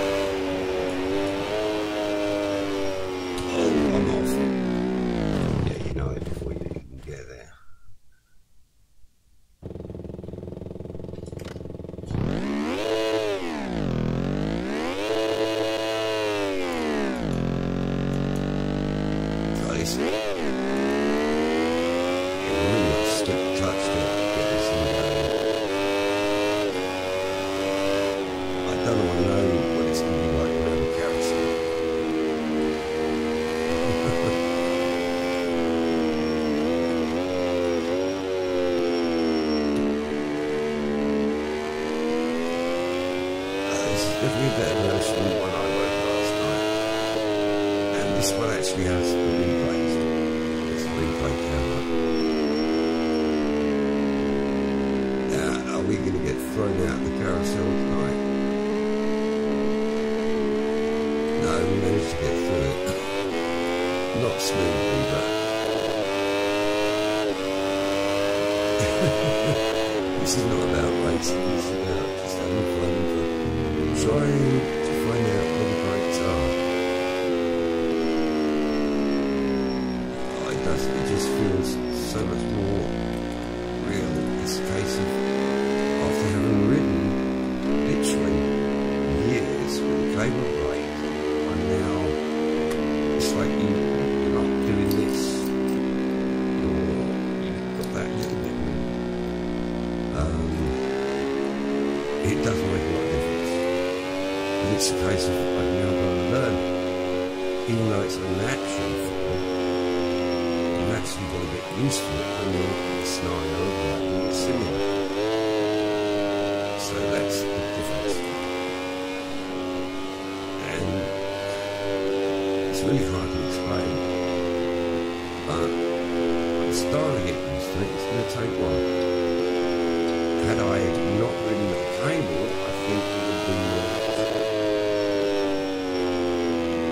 definitely a better version than the one I wrote last night. And this one actually has the replays. It's a replay camera. Now, are we going to get thrown out of the carousel tonight? No, we managed to get through it. Not smoothly, but this is not about racing, this is about just having fun and trying to find out where the brakes are. It just feels so much more real. It's a case of, after having ridden literally years with a cable brake, I'm now, it's like you're not doing this, you've got that little bit more. It doesn't make a lot of difference. But it's a case of I've now got to learn, even though it's a natural form, you've actually got to get used to it when you're in a scenario of like being similar. So that's the difference. And it's really hard to explain. But I'm starting to get used to it. It's going to take a while. Had I not ridden the cable, I think it would be more.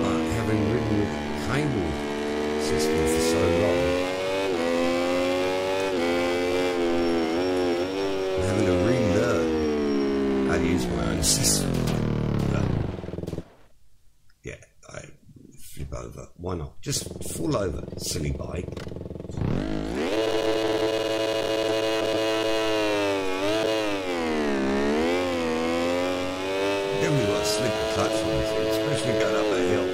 But having ridden the cable system for so long, and having to relearn how to use my own system, yeah, I flip over. Why not? Just fall over, silly bike. Definitely got to slip the clutch on this thing, especially going up a hill.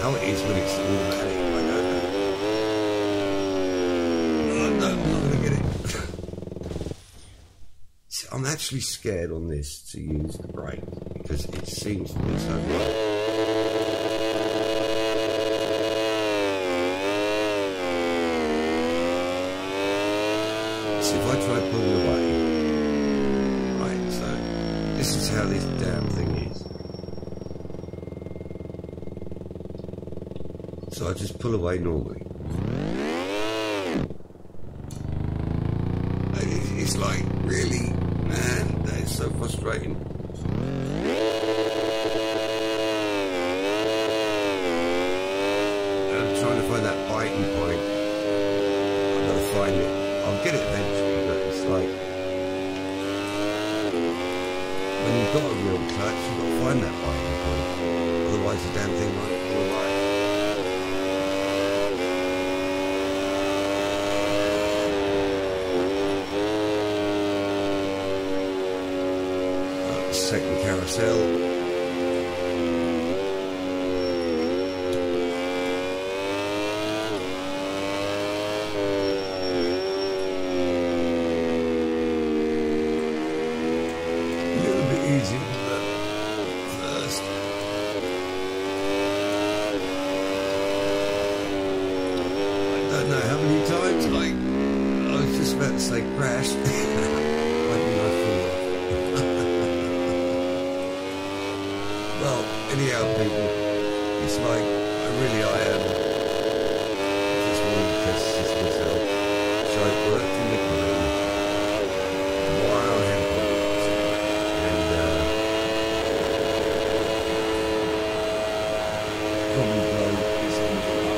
How it is when it's automatic, I don't know. I'm not going to get it. I'm actually scared on this to use the brake because it seems to be so low. So if I try pulling away, right, so this is how this damn thing is. So I just pull away normally. It's like, really, man, that is so frustrating. I'm trying to find that biting point. I've got to find it. I'll get it eventually, but it's like, when you've got a real clutch, you've got to find that biting point. Otherwise the damn thing might fall away. Second carousel. Easy, but first I don't know how many times, like, I was just about to say crash. Why didn't I fall off? Well, anyhow, people, it's like, I am just wanting to test this myself. So I worked in the green while I had probably blow this engine up.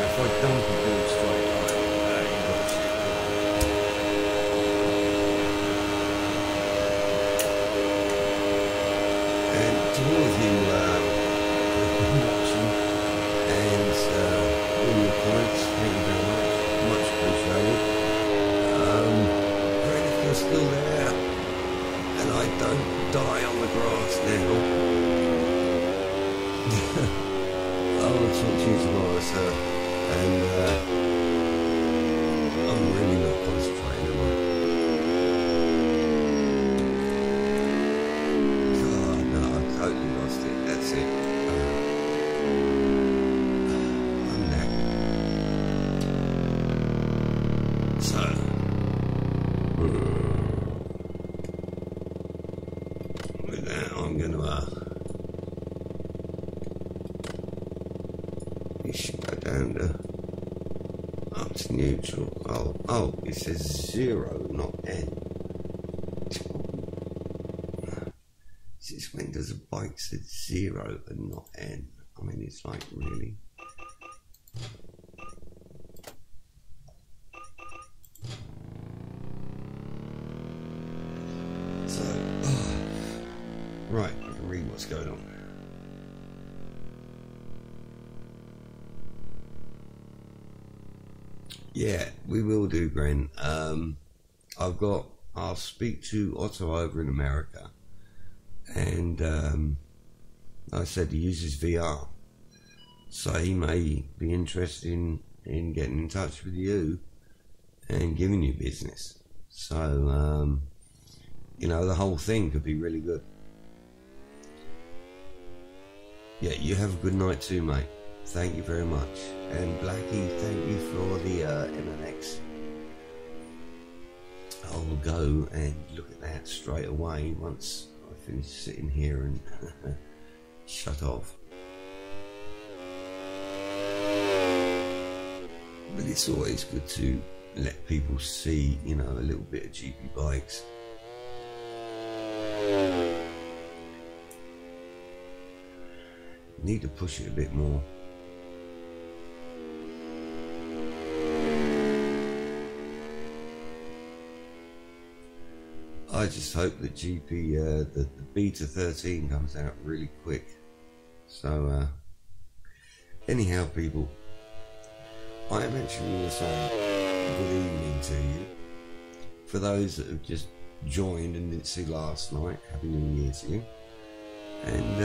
If I dump it all straight line, you've got shit. And to all of you watching and all your comments, thank you very much appreciated. Great if you're still there. And I don't die on the grass now. I will talk to you tomorrow, sir. And I'm really not concentrating, am I? God, no, I totally lost it. That's it. I'm knackered. It should go down to up to neutral. Oh, it says 0, not N. Since when does a bike say 0 and not N? I mean, it's like, really? So, right, I can read what's going on. Yeah, we will do, Gren. I'll speak to Otto over in America, and like I said, he uses VR, so he may be interested in getting in touch with you and giving you business. So, you know, the whole thing could be really good. Yeah, you have a good night too, mate. Thank you very much. And Blackie, thank you for the MNX. I'll go and look at that straight away once I finish sitting here and shut off. But it's always good to let people see, you know, a little bit of GP bikes. Need to push it a bit more. I just hope that GP, the beta 13 comes out really quick. So, anyhow, people, I am actually going to say good evening to you. For those that have just joined and didn't see last night, Happy New Year to you. And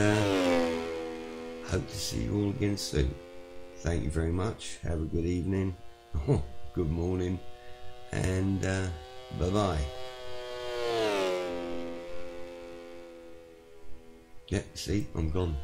hope to see you all again soon. Thank you very much. Have a good evening. Good morning. And bye-bye. Yeah, see, I'm gone.